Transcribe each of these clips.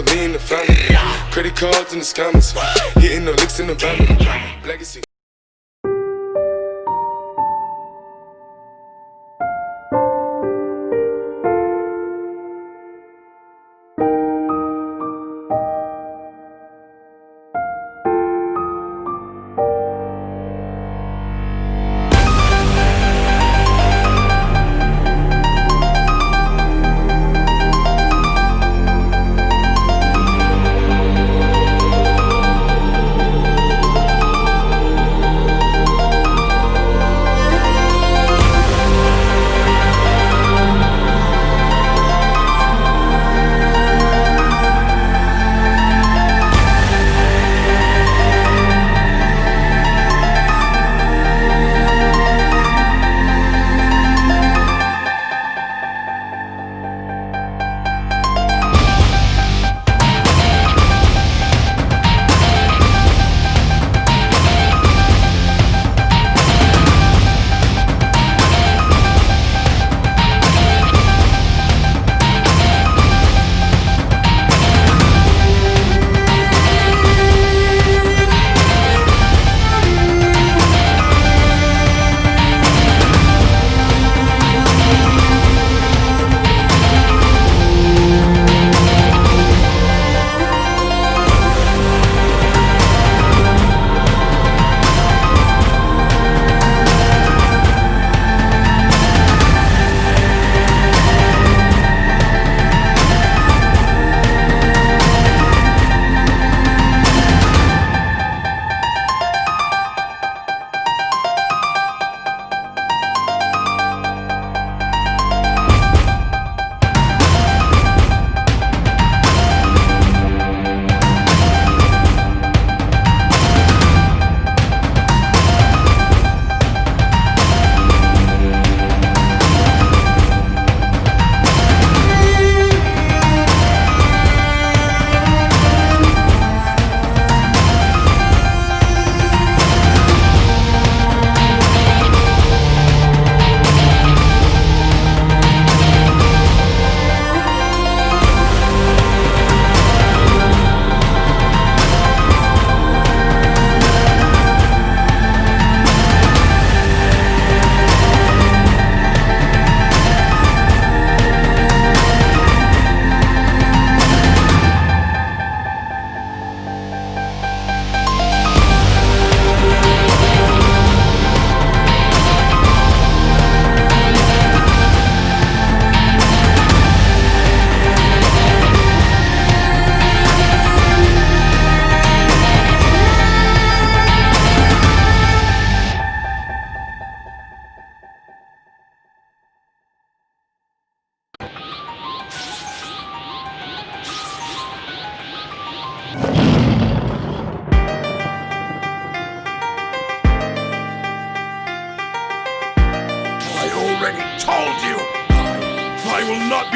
put me in the family. Credit cards in the scammers, hitting the licks in the van. Legacy.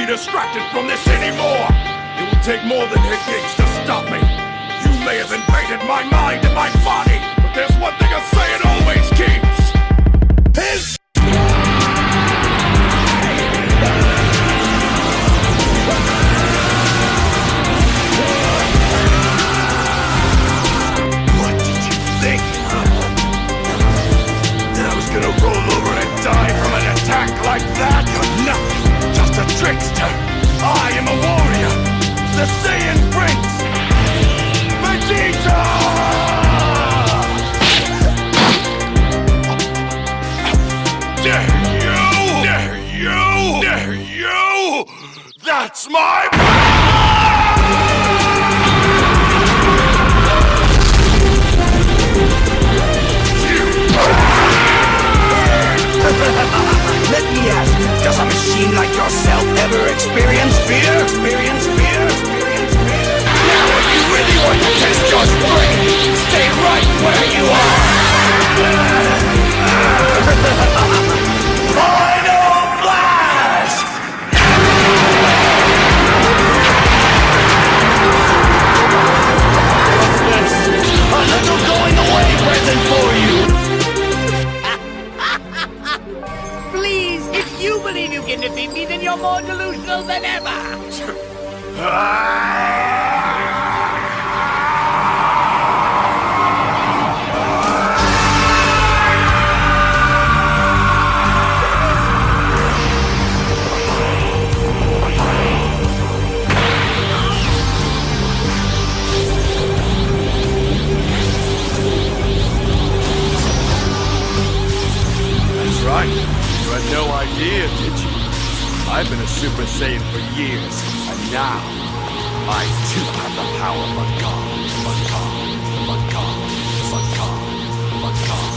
Distracted from this anymore. It will take more than hit gigs to stop me. You may have invaded my mind and my body, but there's one thing a saying always keeps. His what did you think? That I was gonna roll over and die from an attack like that? You're nothing. Just a trickster. I am a warrior, the Saiyan Prince, Vegeta! Super Saiyan for years, and now I too have the power of a god, of a god, of a god, of a god, of a god.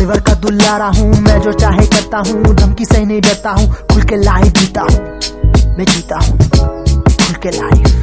River का दुल्लारा हूँ मैं, जो चाहे करता हूँ, धमकी से नहीं डरता हूँ, खुल के लाइफ जीता हूँ मैं, जीता हूँ खुल के लाइफ।